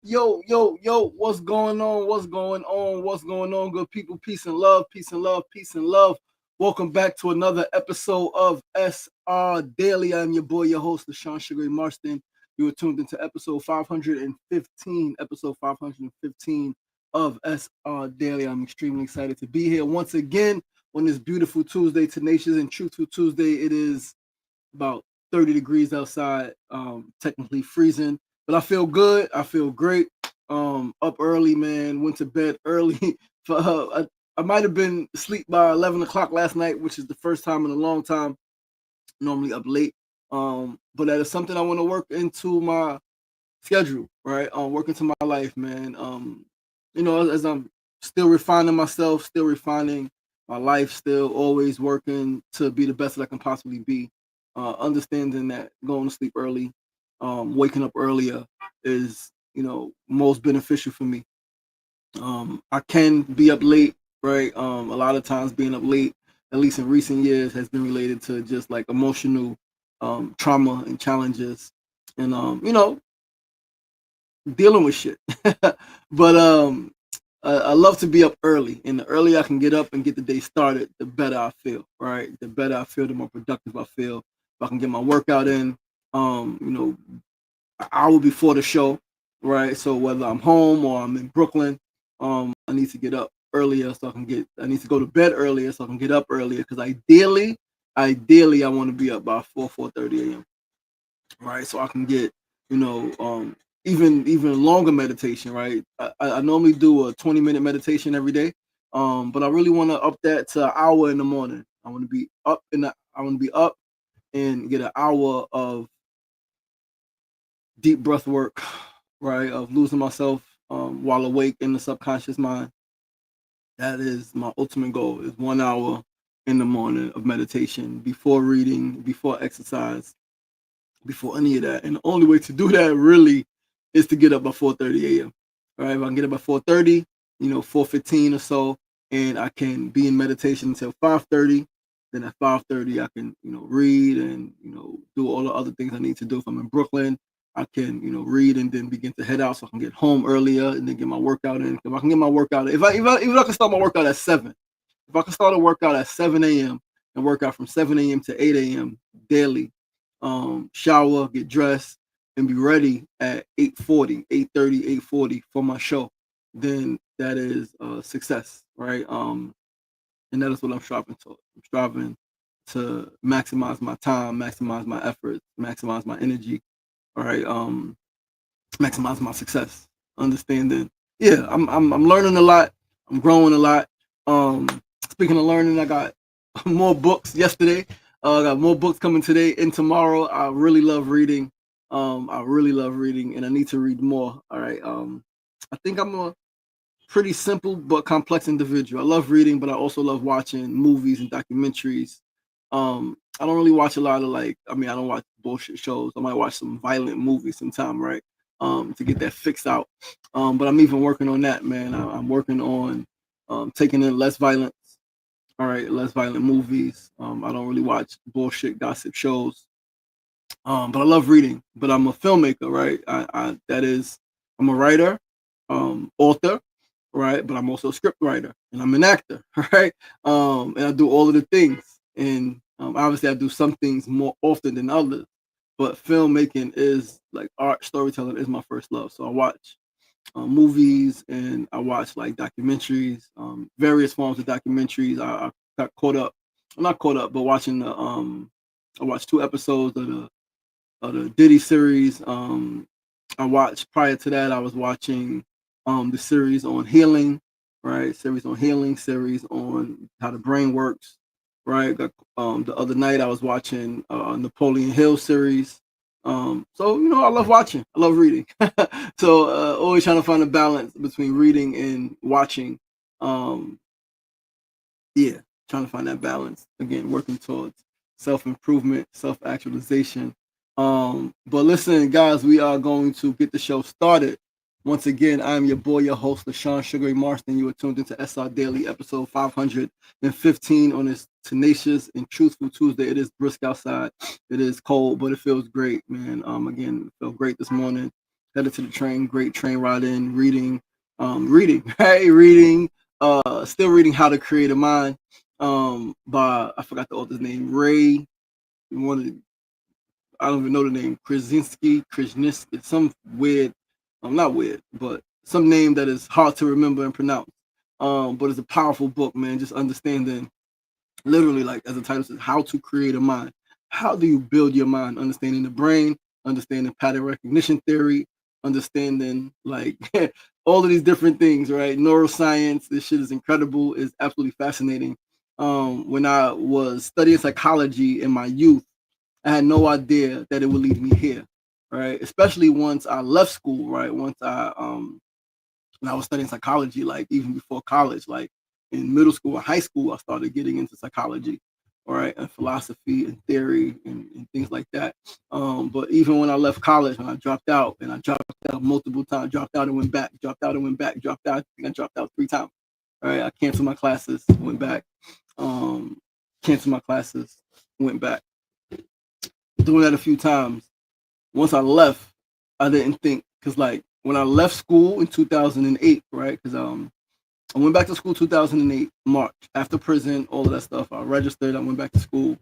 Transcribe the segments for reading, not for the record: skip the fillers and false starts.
Yo, what's going on? What's going on? What's going on, good people? Peace and love, peace and love, peace and love. Welcome back to another episode of SR Daily. I'm your boy, your host, LaShawn Sugary Marston. You are tuned into episode 515 of SR Daily. I'm extremely excited to be here once again on this beautiful Tuesday, Tenacious and Truthful Tuesday. It is about 30 degrees outside, technically freezing, but I feel good. I feel great. Up early, man. Went to bed early. I might have been asleep by 11 o'clock last night, which is the first time in a long time. Normally up late. But that is something I want to work into my schedule, right? Work into my life, man. As I'm still refining myself, still refining my life, still always working to be the best that I can possibly be. Understanding that going to sleep early, waking up earlier is, most beneficial for me. I can be up late, right? A lot of times being up late, at least in recent years, has been related to just like emotional trauma and challenges, and dealing with shit. But I love to be up early, and the earlier I can get up and get the day started, the better I feel. Right, the better I feel, the more productive I feel. If I can get my workout in, an hour before the show, right? So whether I'm home or I'm in Brooklyn, I need to get up earlier so I can get. I need to go to bed earlier so I can get up earlier. Because ideally, I want to be up by 4:30 a.m. Right, so I can get you know even longer meditation. Right, I normally do a 20-minute meditation every day, but I really want to up that to an hour in the morning. I want to be up and get an hour of deep breath work, right? Of losing myself while awake in the subconscious mind. That is my ultimate goal: is 1 hour in the morning of meditation before reading, before exercise, before any of that. And the only way to do that really is to get up by 4:30 a.m. All right, if I can get up by 4:30, 4:15 or so, and I can be in meditation until 5:30. Then at 5:30, I can read and do all the other things I need to do. If I'm in Brooklyn, I can read and then begin to head out so I can get home earlier and then get my workout in. If I can get my workout, if I can start my workout at 7, if I can start a workout at 7 a.m. and work out from 7 a.m. to 8 a.m. daily, shower, get dressed, and be ready at 8:40, 8:30, 8:40 for my show, then that is success, right? And that is what I'm striving to. I'm striving to maximize my time, maximize my efforts, maximize my energy, all right? Maximize my success. Understanding, yeah, I'm learning a lot. I'm growing a lot. Um, Speaking of learning, I got more books yesterday. I got more books coming today and tomorrow. I really love reading. I really love reading, and I need to read more. All right. I think I'm a pretty simple but complex individual. I love reading, but I also love watching movies and documentaries. I don't really watch a lot of I don't watch bullshit shows. I might watch some violent movies sometime, right? To get that fixed out. But I'm even working on that, man. I'm working on taking in less violence. All right, less violent movies. I don't really watch bullshit gossip shows. But I love reading. But I'm a filmmaker, right? I'm a writer, author, right? But I'm also a script writer and I'm an actor, right? And I do all of the things. And obviously, I do some things more often than others. But filmmaking is like art, storytelling is my first love. So I watch movies and I watch like documentaries, various forms of documentaries. I got caught up, I'm not caught up, but watching I watched 2 episodes of the Diddy series. I watched prior to that. I was watching the series on healing, right? Series on how the brain works, right? The other night I was watching Napoleon Hill series. So I love watching. I love reading. So always trying to find a balance between reading and watching. Um, yeah, trying to find that balance again, working towards self improvement, self actualization. But listen, guys, we are going to get the show started. Once again, I'm your boy, your host, LaShawn Sugary Marston. You are tuned into SR Daily, episode 515 on this Tenacious and Truthful Tuesday. It is brisk outside. It is cold, but it feels great, man. Again, it felt great this morning. headed to the train. Great train ride in, reading, hey, reading, still reading How to Create a Mind, by, I forgot the author's name, Ray, one, I don't even know the name, Krasinski, some weird, not weird, but some name that is hard to remember and pronounce. But it's a powerful book, man. Just understanding, literally, like as the title says, how to create a mind. How do you build your mind? Understanding the brain, understanding pattern recognition theory, understanding like all of these different things, right? Neuroscience. This shit is incredible. It's absolutely fascinating. When I was studying psychology in my youth, I had no idea that it would lead me here, right? Especially once I left school, right? Once when I was studying psychology, like even before college, like in middle school or high school, I started getting into psychology, all right, and philosophy and theory and things like that. But even when I left college, when I dropped out, and I dropped out multiple times, dropped out and went back, dropped out and went back, dropped out. I think I dropped out 3 times. All right, I canceled my classes, went back, canceled my classes, went back. Doing that a few times. Once I left, I didn't think, because like when I left school in 2008, right? Because I went back to school 2008 March after prison, all of that stuff. I registered, I went back to school,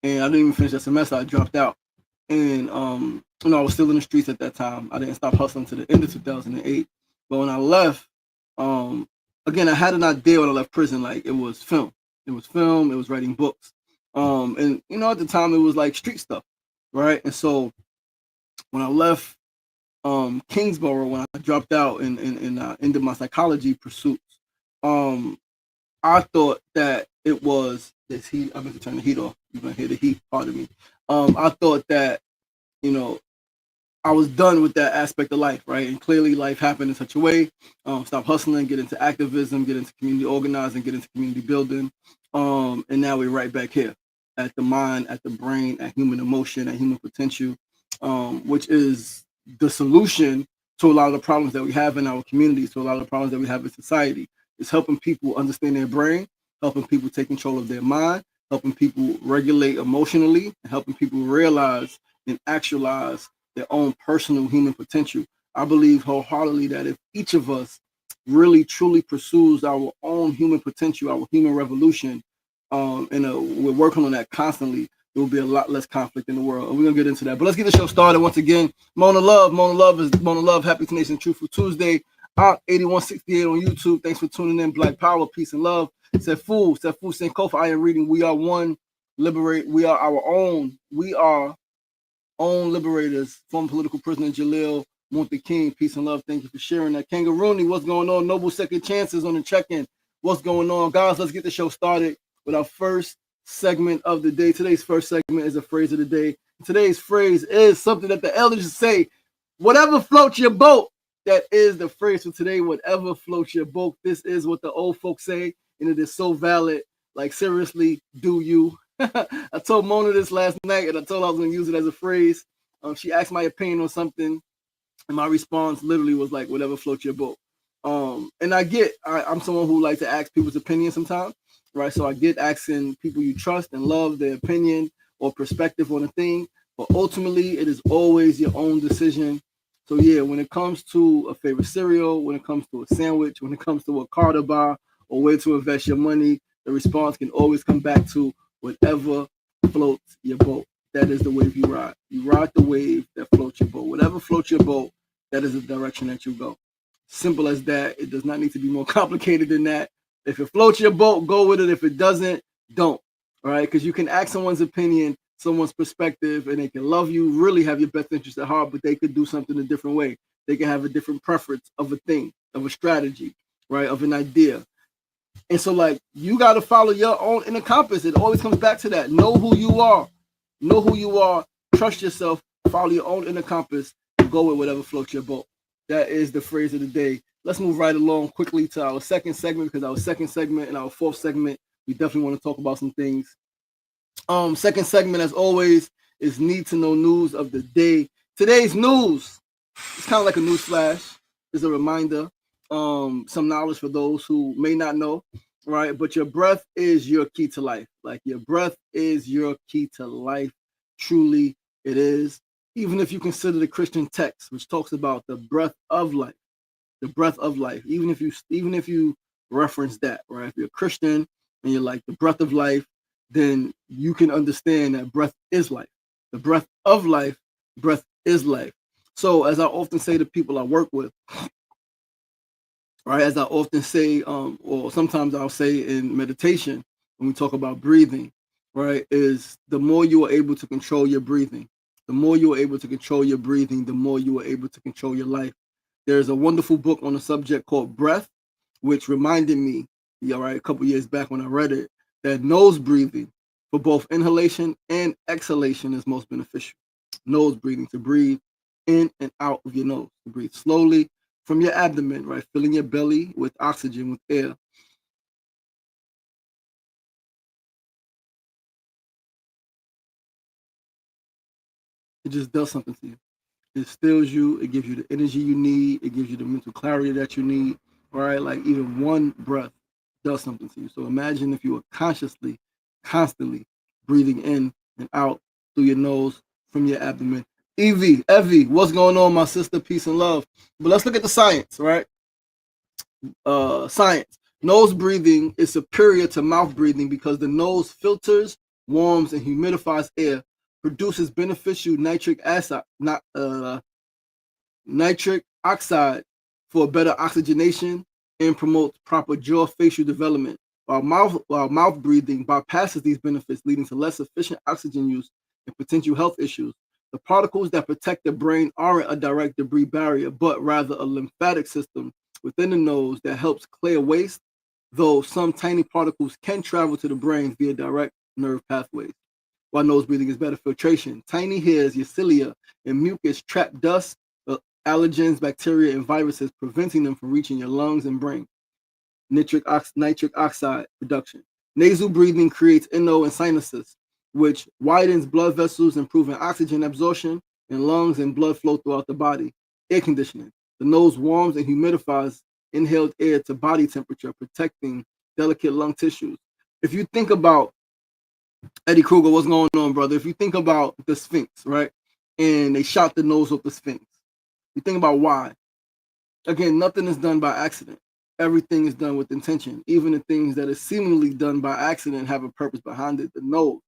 and I didn't even finish that semester. I dropped out, and I was still in the streets at that time. I didn't stop hustling to the end of 2008. But when I left, again, I had an idea when I left prison, like it was film. It was film. It was writing books, and at the time it was like street stuff, right? And so when I left Kingsborough, when I dropped out and ended my psychology pursuits, I thought that it was this heat. I meant to turn the heat off. You're gonna hear the heat part of me. I thought that you know I was done with that aspect of life, right? And clearly, life happened in such a way. Stop hustling, get into activism, get into community organizing, get into community building, and now we're right back here at the mind, at the brain, at human emotion, at human potential, which is the solution to a lot of the problems that we have in our communities, to a lot of the problems that we have in society. It's helping people understand their brain, helping people take control of their mind, helping people regulate emotionally, and helping people realize and actualize their own personal human potential. I believe wholeheartedly that if each of us really truly pursues our own human potential, our human revolution, we're working on that constantly, there will be a lot less conflict in the world. And we're gonna get into that. But let's get the show started once again. Mona Love is Mona Love. Happy Tenacious and Truthful Tuesday. 8168 on YouTube. Thanks for tuning in. Black Power, peace and love. Sefu Senkofa. I am reading. We are one. Liberate. We are our own. We are own liberators. Former political prisoner Jalil Monte King. Peace and love. Thank you for sharing that. Kangarooni, what's going on? Noble Second Chances on the check-in. What's going on, guys? Let's get the show started with our first segment of the day. Today's first segment is a phrase of the day. Today's phrase is something that the elders say: whatever floats your boat. That is the phrase for today. Whatever floats your boat. This is what the old folks say, and it is so valid. Like, seriously, do you? I told Mona this last night, and I told her I was going to use it as a phrase. She asked my opinion on something, and my response literally was like, whatever floats your boat. And I'm someone who likes to ask people's opinions sometimes, right? So I get asking people you trust and love their opinion or perspective on a thing, but ultimately it is always your own decision. So yeah, when it comes to a favorite cereal, when it comes to a sandwich, when it comes to a car to buy or where to invest your money, the response can always come back to whatever floats your boat. That is the wave you ride. You ride the wave that floats your boat. Whatever floats your boat, that is the direction that you go. Simple as that. It does not need to be more complicated than that. If it floats your boat, go with it. If it doesn't, don't. All right? Because you can ask someone's opinion, someone's perspective, and they can love you, really have your best interest at heart, but they could do something a different way. They can have a different preference of a thing, of a strategy, right, of an idea. And so, like, you got to follow your own inner compass. It always comes back to that. Know who you are. Know who you are. Trust yourself. Follow your own inner compass. And go with whatever floats your boat. That is the phrase of the day. Let's move right along quickly to our second segment, because our second segment and our fourth segment, we definitely want to talk about some things. Second segment, as always, is need to know news of the day. Today's news, it's kind of like a news flash. It's a reminder, some knowledge for those who may not know, right? But your breath is your key to life. Like, your breath is your key to life. Truly, it is. even if you consider the Christian text, which talks about the breath of life, the breath of life, even if you reference that, right? If you're a Christian and you're like the breath of life, then you can understand that breath is life. The breath of life, breath is life. So as I often say to people I work with, right, as I often say, or sometimes I'll say in meditation when we talk about breathing, right, is the more you are able to control your breathing, the more you are able to control your breathing, the more you are able to control your life. There's a wonderful book on the subject called Breath, which reminded me, yeah, right, a couple years back when I read it, that nose breathing for both inhalation and exhalation is most beneficial. Nose breathing, to breathe in and out of your nose, to breathe slowly from your abdomen, right, filling your belly with oxygen, with air. It just does something to you. It stills you. It gives you the energy you need. It gives you the mental clarity that you need. Right? Like even one breath does something to you. So imagine if you were consciously, constantly breathing in and out through your nose from your abdomen. Evie, what's going on, my sister? Peace and love. But let's look at the science, right? Science. Nose breathing is superior to mouth breathing because the nose filters, warms, and humidifies air, produces beneficial nitric oxide for better oxygenation, and promotes proper jaw facial development. While mouth breathing bypasses these benefits, leading to less efficient oxygen use and potential health issues. The particles that protect the brain aren't a direct debris barrier, but rather a lymphatic system within the nose that helps clear waste, though some tiny particles can travel to the brain via direct nerve pathways. While nose breathing is better filtration, tiny hairs, your cilia, and mucus trap dust, allergens, bacteria, and viruses, preventing them from reaching your lungs and brain. Nitric oxide production. Nasal breathing creates NO and sinuses, which widens blood vessels, improving oxygen absorption in lungs and blood flow throughout the body. Air conditioning. The nose warms and humidifies inhaled air to body temperature, protecting delicate lung tissues. If you think about Eddie Kruger, what's going on, brother? If you think about the Sphinx, right? And they shot the nose off the Sphinx. You think about why. Again, nothing is done by accident. Everything is done with intention. Even the things that are seemingly done by accident have a purpose behind it. The nose,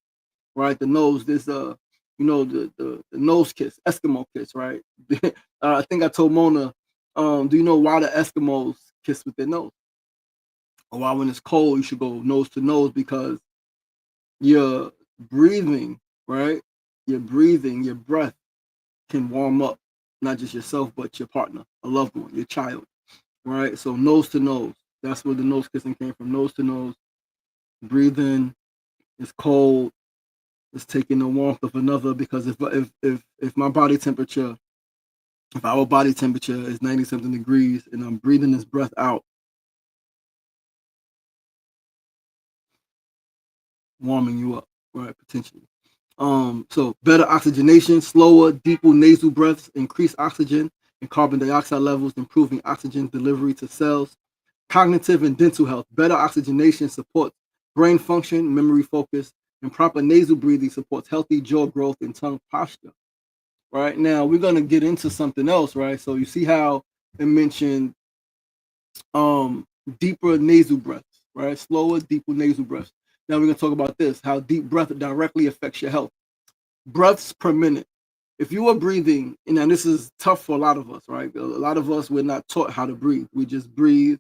right? The nose, there's the nose kiss, Eskimo kiss, right? I think I told Mona, do you know why the Eskimos kiss with their nose? Or why when it's cold you should go nose to nose? Because your breathing, right? Your breathing, your breath can warm up not just yourself, but your partner, a loved one, your child, right? So nose to nose. That's where the nose kissing came from. Nose to nose. Breathing is cold. It's taking the warmth of another, because if my body temperature, if our body temperature is 90 something degrees and I'm breathing this breath out, warming you up, right? Potentially. So better oxygenation, slower, deeper nasal breaths, increase oxygen and carbon dioxide levels, improving oxygen delivery to cells. Cognitive and dental health, better oxygenation supports brain function, memory focus, and proper nasal breathing supports healthy jaw growth and tongue posture. Right now, we're gonna get into something else, right? So you see how it mentioned um deeper nasal breaths, right? Slower, deeper nasal breaths. Now we're gonna talk about this, how deep breath directly affects your health. Breaths per minute. If you are breathing, and this is tough for a lot of us, right? A lot of us, we're not taught how to breathe. We just breathe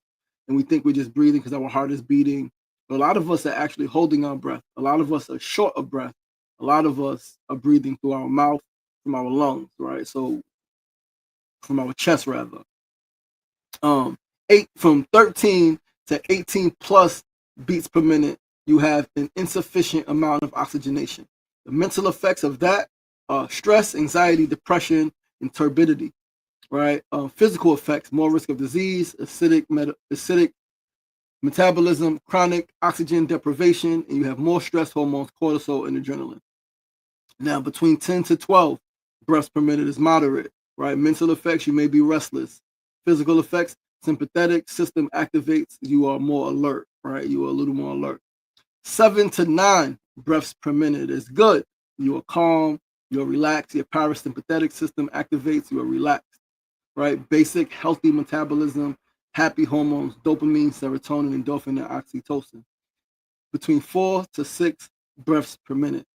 and we think we're just breathing because our heart is beating. But a lot of us are actually holding our breath. A lot of us are short of breath. A lot of us are breathing through our mouth, from our lungs, right? So from our chest rather. Um, from 13 to 18 plus beats per minute, you have an insufficient amount of oxygenation. The mental effects of that are stress, anxiety, depression, and turbidity, right? Physical effects, more risk of disease, acidic metabolism, chronic oxygen deprivation, and you have more stress hormones, cortisol, and adrenaline. Now, between 10 to 12 breaths per minute is moderate, right? Mental effects, you may be restless. Physical effects, sympathetic system activates, you are more alert, right? You are a little more alert. 7 to 9 breaths per minute is good. You are calm, You're relaxed. Your parasympathetic system activates. You are relaxed, right? Basic healthy metabolism, happy hormones, dopamine, serotonin, endorphin, and oxytocin. Between 4 to 6 breaths per minute.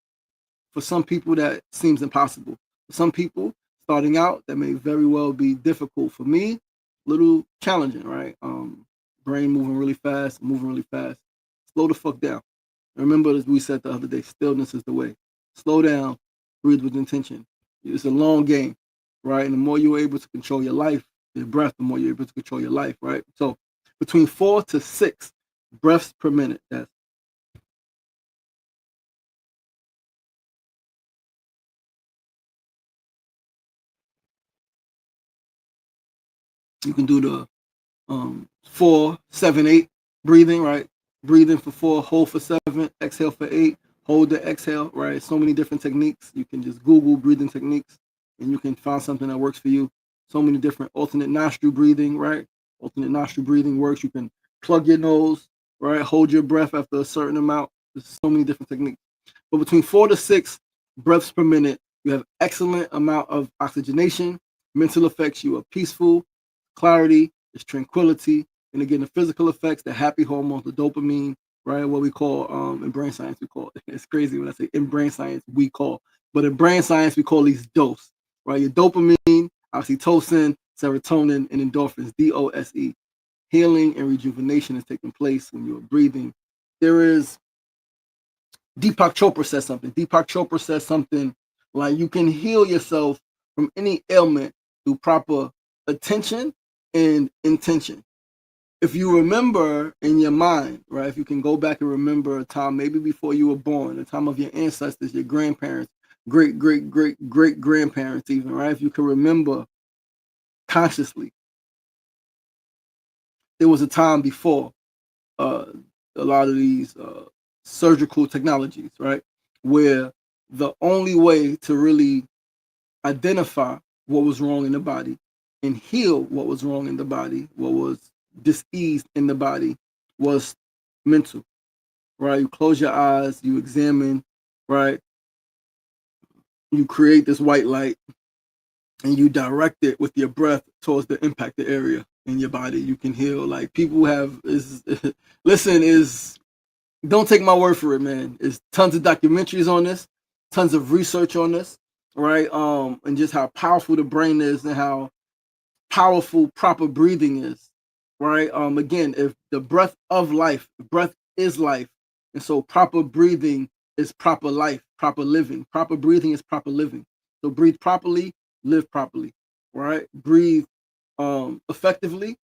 For some people, that seems impossible. For some people, starting out, that may very well be difficult. For me, a little challenging, right? Brain moving really fast, moving really fast. Slow the fuck down. Remember, as we said the other day, stillness is the way. Slow down, breathe with intention. It's a long game, right? And the more you're able to control your life, your breath, the more you're able to control your life, right? So between 4 to 6 breaths per minute. That's you can do the 4, 7, 8 breathing, right? Breathing for 4, hold for 7, exhale for 8, hold the exhale, right? So many different techniques. You can just Google breathing techniques and you can find something that works for you. So many different alternate nostril breathing, right? Alternate nostril breathing works. You can plug your nose, right? Hold your breath after a certain amount. There's so many different techniques. But between 4 to 6 breaths per minute, you have excellent amount of oxygenation. Mental effects, you are peaceful, clarity, there's tranquility, and again the physical effects, the happy hormones, the dopamine, right? What we call in brain science we call it. It's crazy when I say in brain science we call, but in brain science we call these dose, right? Your dopamine, oxytocin, serotonin, and endorphins, DOSE. Healing and rejuvenation is taking place when you're breathing. There is Deepak Chopra says something. Deepak Chopra says something like you can heal yourself from any ailment through proper attention and intention. If you remember in your mind, right, if you can go back and remember a time maybe before you were born, the time of your ancestors, your grandparents, great grandparents, even, right? If you can remember consciously, there was a time before uh, a lot of these surgical technologies, right, where the only way to really identify what was wrong in the body and heal what was wrong in the body, what was diseased in the body, was mental, right? You close your eyes, you examine, right? You create this white light and you direct it with your breath towards the impacted area in your body. You can heal. Like people have is listen, is don't take my word for it, man. There's tons of documentaries on this, tons of research on this, right? And just how powerful the brain is and how powerful proper breathing is, right? Again, if the breath of life, breath is life, and so proper breathing is proper life, proper living. Proper breathing is proper living. So breathe properly, live properly, right? Breathe effectively,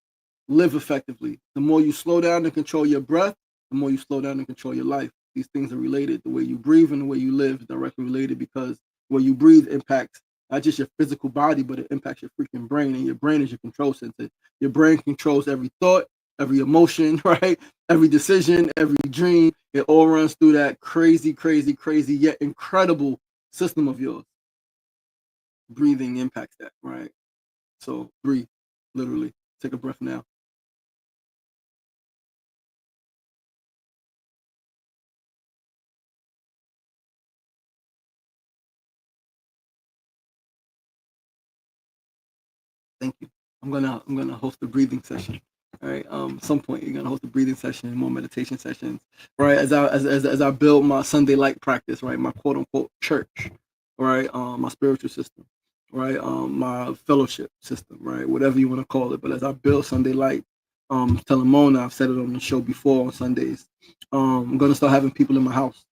live effectively. The more you slow down and control your breath, the more you slow down and control your life. These things are related. The way you breathe and the way you live is directly related because where you breathe impacts not just your physical body, but it impacts your freaking brain. And your brain is your control center. Your brain controls every thought, every emotion, right? Every decision, every dream. It all runs through that crazy, yet incredible system of yours. Breathing impacts that, right? So breathe, literally. Take a breath now. Thank you. I'm gonna host a breathing session. All right. Some point you're gonna host a breathing session, more meditation sessions. Right. As I build my Sunday light practice, right, my quote unquote church, right, my spiritual system, right, my fellowship system, right, whatever you want to call it. But as I build Sunday light, telling Mona, I've said it on the show before on Sundays. I'm gonna start having people in my house.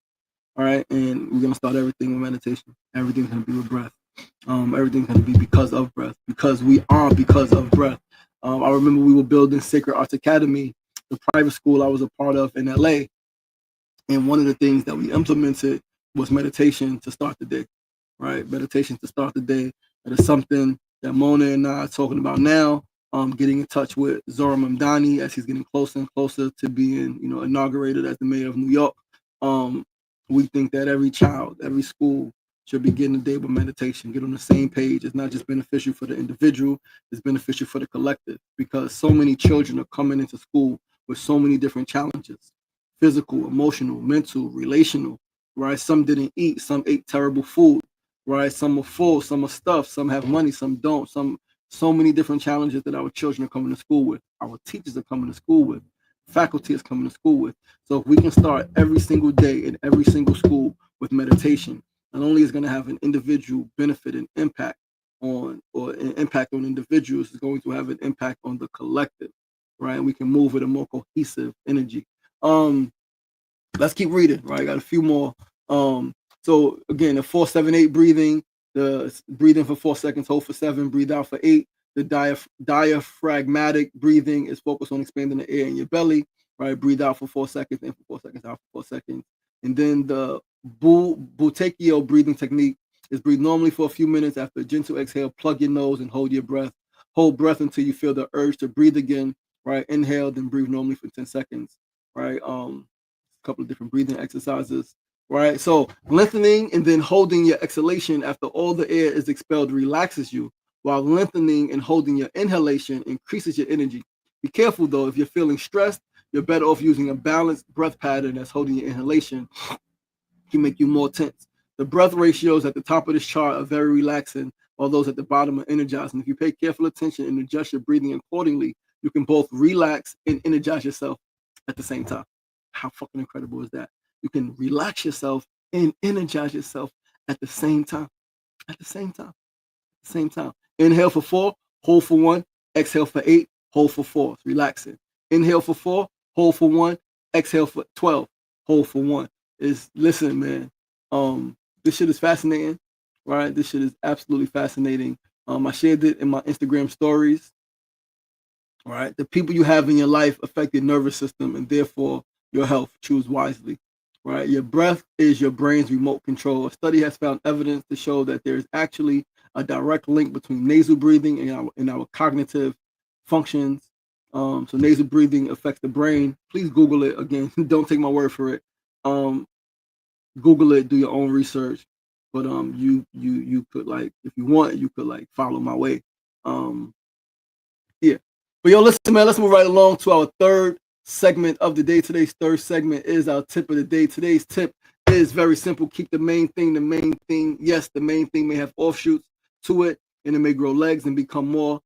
All right, and we're gonna start everything with meditation. Everything's gonna be with breath. Everything's going to be because of breath, because we are because of breath. I remember we were building Sacred Arts Academy, the private school I was a part of in LA. And one of the things that we implemented was meditation to start the day, right? Meditation to start the day. That is something that Mona and I are talking about now. Getting in touch with Zora Mamdani as he's getting closer and closer to being, inaugurated as the mayor of New York. Um, we think that every child, every school should begin the day with meditation. Get on the same page. It's not just beneficial for the individual; it's beneficial for the collective because so many children are coming into school with so many different challenges physical, emotional, mental, relational, right? Some didn't eat, some ate terrible food. right? Some are full, some are stuffed, some have money, some don't. So many different challenges that our children are coming to school with, our teachers are coming to school with, faculty is coming to school with. So if we can start every single day in every single school with meditation, not only is going to have an individual benefit and impact or an impact on individuals, it's going to have an impact on the collective, right? And we can move with a more cohesive energy. Um, let's keep reading, right? I got a few more. So again, the 4-7-8 breathing, the breathing for 4 seconds, hold for 7, breathe out for 8. The diaphragmatic breathing is focused on expanding the air in your belly, right? Breathe out for 4 seconds, in for 4 seconds, out for 4 seconds. And then the Buteyko breathing technique is breathe normally for a few minutes. After a gentle exhale, plug your nose and hold your breath. Hold breath until you feel the urge to breathe again, right? Inhale, then breathe normally for 10 seconds, right? A couple of different breathing exercises, right? So lengthening and then holding your exhalation after all the air is expelled relaxes you, while lengthening and holding your inhalation increases your energy. Be careful though, if you're feeling stressed, you're better off using a balanced breath pattern that's holding your inhalation can make you more tense. The breath ratios at the top of this chart are very relaxing, while those at the bottom are energizing. If you pay careful attention and adjust your breathing accordingly, you can both relax and energize yourself at the same time. How fucking incredible is that? You can relax yourself and energize yourself at the same time. At the same time. At the same time. Inhale for 4, hold for 1, exhale for 8, hold for 4. It's relaxing. Inhale for 4, hold for 1, exhale for 12, hold for 1. Listen, man. This shit is fascinating, right? This shit is absolutely fascinating. I shared it in my Instagram stories. Right, the people you have in your life affect your nervous system and therefore your health. Choose wisely. Right, your breath is your brain's remote control. A study has found evidence to show that there is actually a direct link between nasal breathing and our cognitive functions. So nasal breathing affects the brain. Please Google it again. Don't take my word for it. Google it, do your own research. But you could, like, if you want, you could like follow my way. Yeah. But yo, listen, man, let's move right along to our third segment of the day. Today's third segment is our tip of the day. Today's tip is very simple. Keep the main thing the main thing. Yes, the main thing may have offshoots to it, and it may grow legs and become more.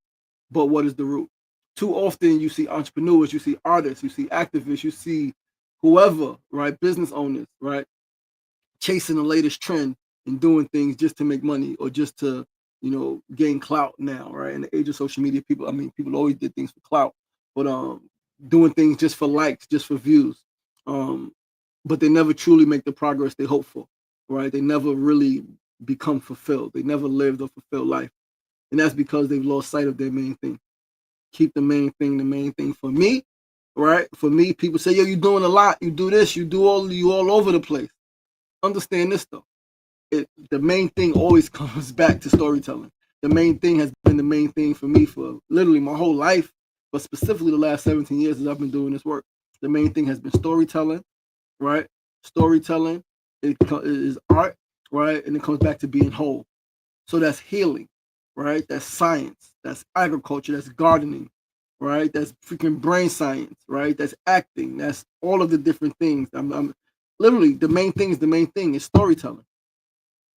But what is the root? Too often you see entrepreneurs, you see artists, you see activists, you see whoever, right? Business owners, right? Chasing the latest trend and doing things just to make money or just to, gain clout now, right? In the age of social media, people always did things for clout, but doing things just for likes, just for views. But they never truly make the progress they hope for, right? They never really become fulfilled. They never lived a fulfilled life. And that's because they've lost sight of their main thing. Keep the main thing the main thing. For me, right? For me, people say, yo, you're doing a lot. You do this, you all over the place. Understand this though. The main thing always comes back to storytelling. The main thing has been the main thing for me for literally my whole life, but specifically the last 17 years as I've been doing this work. The main thing has been storytelling, right? Storytelling is art, right? And it comes back to being whole. So that's healing, right? That's science. That's agriculture. That's gardening, right? That's freaking brain science, right? That's acting. That's all of the different things. I'm literally, the main thing is storytelling.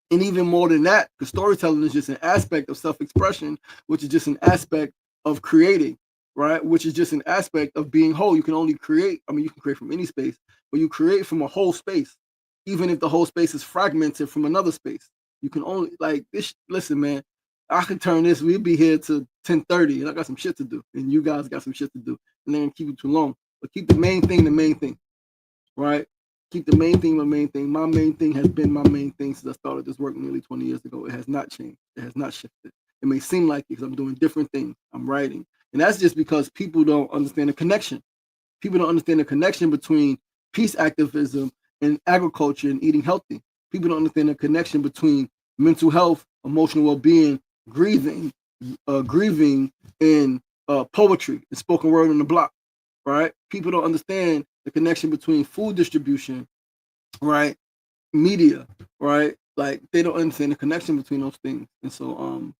And even more than that, because storytelling is just an aspect of self-expression, which is just an aspect of creating, right? Which is just an aspect of being whole. You can only create, you can create from any space, but you create from a whole space, even if the whole space is fragmented from another space. You can only, like, this, listen, man, I can turn this, we'll be here to 10:30, and I got some shit to do, and you guys got some shit to do, and then keep it too long. But keep the main thing, right? Keep the main thing my main thing. My main thing has been my main thing since I started this work nearly 20 years ago. It has not changed. It has not shifted. It may seem like it because I'm doing different things. I'm writing. And that's just because people don't understand the connection. People don't understand the connection between peace activism and agriculture and eating healthy. People don't understand the connection between mental health, emotional well-being, grieving, and poetry and spoken word on the block, right? People don't understand the connection between food distribution, right? Media, right? Like, they don't understand the connection between those things. And so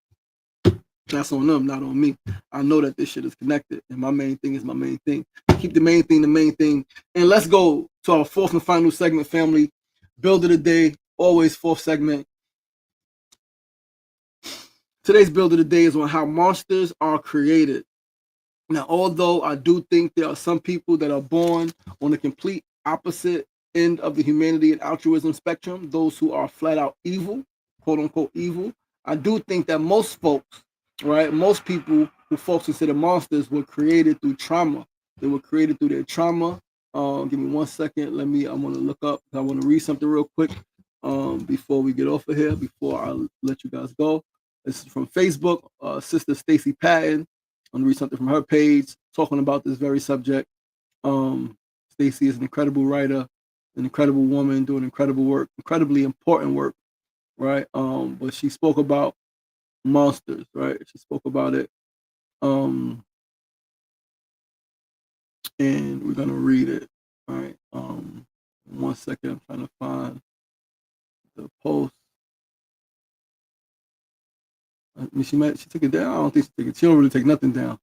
that's on them, not on me. I know that this shit is connected, and my main thing is my main thing. Keep the main thing the main thing. And let's go to our fourth and final segment, family. Build of the day, always fourth segment. Today's build of the day is on how monsters are created. Now, although I do think there are some people that are born on the complete opposite end of the humanity and altruism spectrum, those who are flat out evil, quote unquote evil, I do think that most folks, right, most people who folks consider monsters were created through trauma. They were created through their trauma. Give me 1 second. I want to look up. I want to read something real quick before we get off of here, before I let you guys go. This is from Facebook, Sister Stacy Patton. I'm gonna read something from her page talking about this very subject. Stacy is an incredible writer, an incredible woman doing incredible work, incredibly important work, right? But she spoke about monsters, right? She spoke about it. And we're gonna read it, right? 1 second, I'm trying to find the post. I mean, she took it down. I don't think she took it. She don't really take nothing down.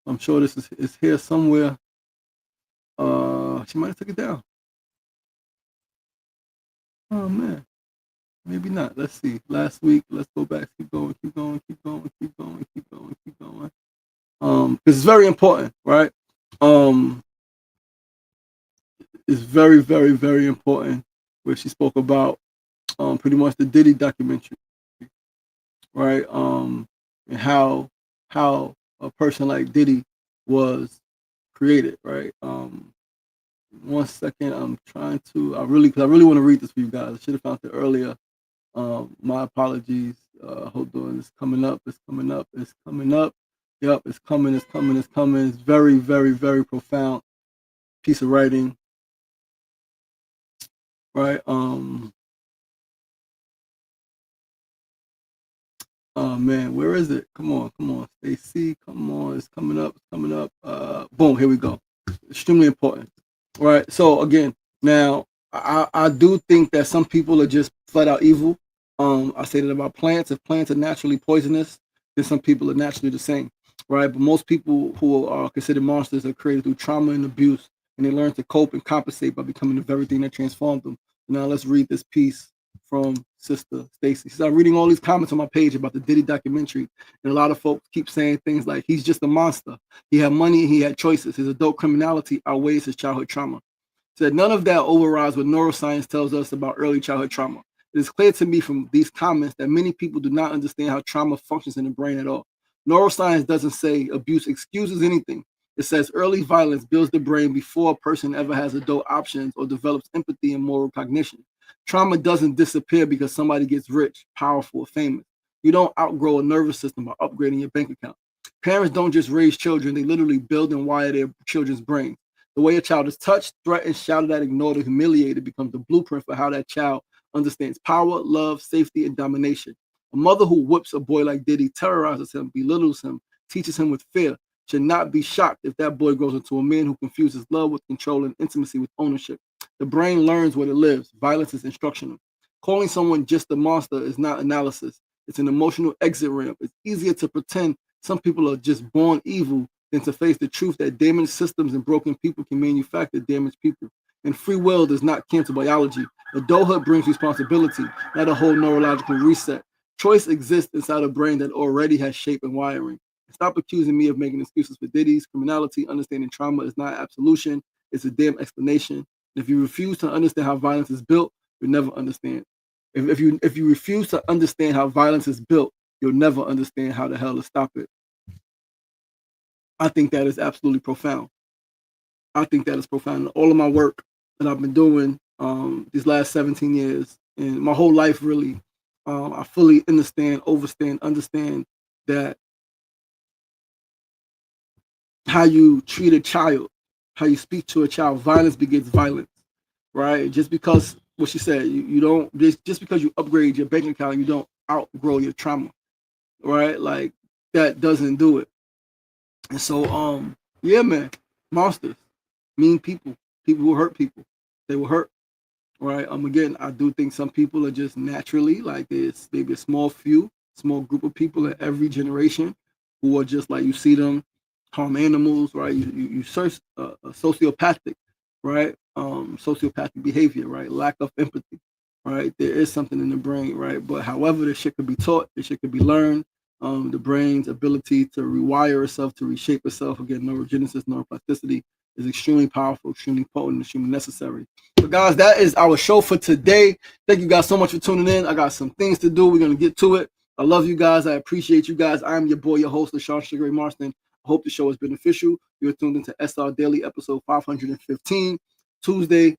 I'm sure this is here somewhere. She might have took it down. Oh man, maybe not. Let's see. Last week, let's go back. Keep going. Keep going. Keep going. Keep going. Keep going. Keep going. Because it's very important, right? It's very, very, very important. Where she spoke about pretty much the Diddy documentary, right? And how a person like Diddy was created, right? 1 second, I'm trying to. I really want to read this for you guys. I should have found it earlier. My apologies. Hold on, it's coming up. It's coming up. It's coming up. Yep, it's coming. It's coming. It's coming. It's very, very, very profound piece of writing, right? Oh man, where is it? Come on, Stacy. Come on, it's coming up. It's coming up. Boom, here we go. Extremely important, right? So again, now I do think that some people are just flat out evil. I say that about plants. If plants are naturally poisonous, then some people are naturally the same, right? But most people who are considered monsters are created through trauma and abuse, and they learn to cope and compensate by becoming the very thing that transformed them. Now let's read this piece from Sister Stacy. I'm reading all these comments on my page about the Diddy documentary, and a lot of folks keep saying things like, he's just a monster. He had money and he had choices. His adult criminality outweighs his childhood trauma. Said none of that overrides what neuroscience tells us about early childhood trauma. It is clear to me from these comments that many people do not understand how trauma functions in the brain at all. Neuroscience doesn't say abuse excuses anything. It says early violence builds the brain before a person ever has adult options or develops empathy and moral cognition. Trauma doesn't disappear because somebody gets rich, powerful, or famous. You don't outgrow a nervous system by upgrading your bank account. Parents don't just raise children, they literally build and wire their children's brains. The way a child is touched, threatened, shouted at, ignored, or humiliated becomes the blueprint for how that child understands power, love, safety, and domination. A mother who whips a boy like Diddy, terrorizes him, belittles him, teaches him with fear, should not be shocked if that boy grows into a man who confuses love with control and intimacy with ownership. The brain learns where it lives. Violence is instructional. Calling someone just a monster is not analysis. It's an emotional exit ramp. It's easier to pretend some people are just born evil than to face the truth that damaged systems and broken people can manufacture damaged people. And free will does not cancel biology. Adulthood brings responsibility, not a whole neurological reset. Choice exists inside a brain that already has shape and wiring. Stop accusing me of making excuses for Diddy's criminality. Understanding trauma is not absolution, it's a damn explanation. If you refuse to understand how violence is built, you'll never understand. If you refuse to understand how violence is built, you'll never understand how the hell to stop it. I think that is absolutely profound. I think that is profound. All of my work that I've been doing these last 17 years and my whole life, really, I fully understand that how you treat a child, how you speak to a child, violence begets violence, right? Just because what she said, you don't just because you upgrade your bank account, you don't outgrow your trauma, right? Like that doesn't do it. And so, yeah, man, monsters, mean people, people who hurt people, they will hurt, right? Again, I do think some people are just naturally like there's maybe a small group of people in every generation who are just like you see them harm animals, right? You search sociopathic, right? Sociopathic behavior, right? Lack of empathy, right? There is something in the brain, right? But however, this shit could be taught, this shit could be learned. The brain's ability to rewire itself, to reshape itself. Again, neurogenesis, neuroplasticity is extremely powerful, extremely potent, extremely necessary. But guys, that is our show for today. Thank you guys so much for tuning in. I got some things to do. We're going to get to it. I love you guys. I appreciate you guys. I'm your boy, your host, LaShawn Sugar Ray Marston. I hope the show is beneficial. You're tuned into SR Daily, episode 515, Tuesday,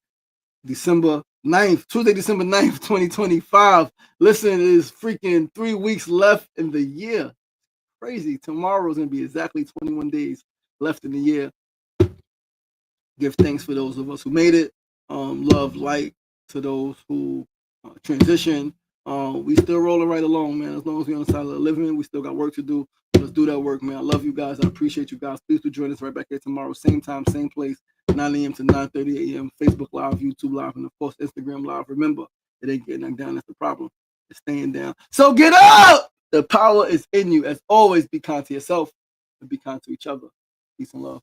December 9th, 2025. Listen, it is freaking 3 weeks left in the year. Crazy. Tomorrow is going to be exactly 21 days left in the year. Give thanks for those of us who made it. Love, light to those who transition. We still rolling right along, man. As long as we're on the side of the living, we still got work to do. Let's do that work, man. I love you guys. I appreciate you guys. Please do join us right back here tomorrow. Same time, same place, 9 a.m. to 9:30 a.m. Facebook Live, YouTube Live, and of course, Instagram Live. Remember, it ain't getting down. That's the problem. It's staying down. So get up! The power is in you. As always, be kind to yourself and be kind to each other. Peace and love.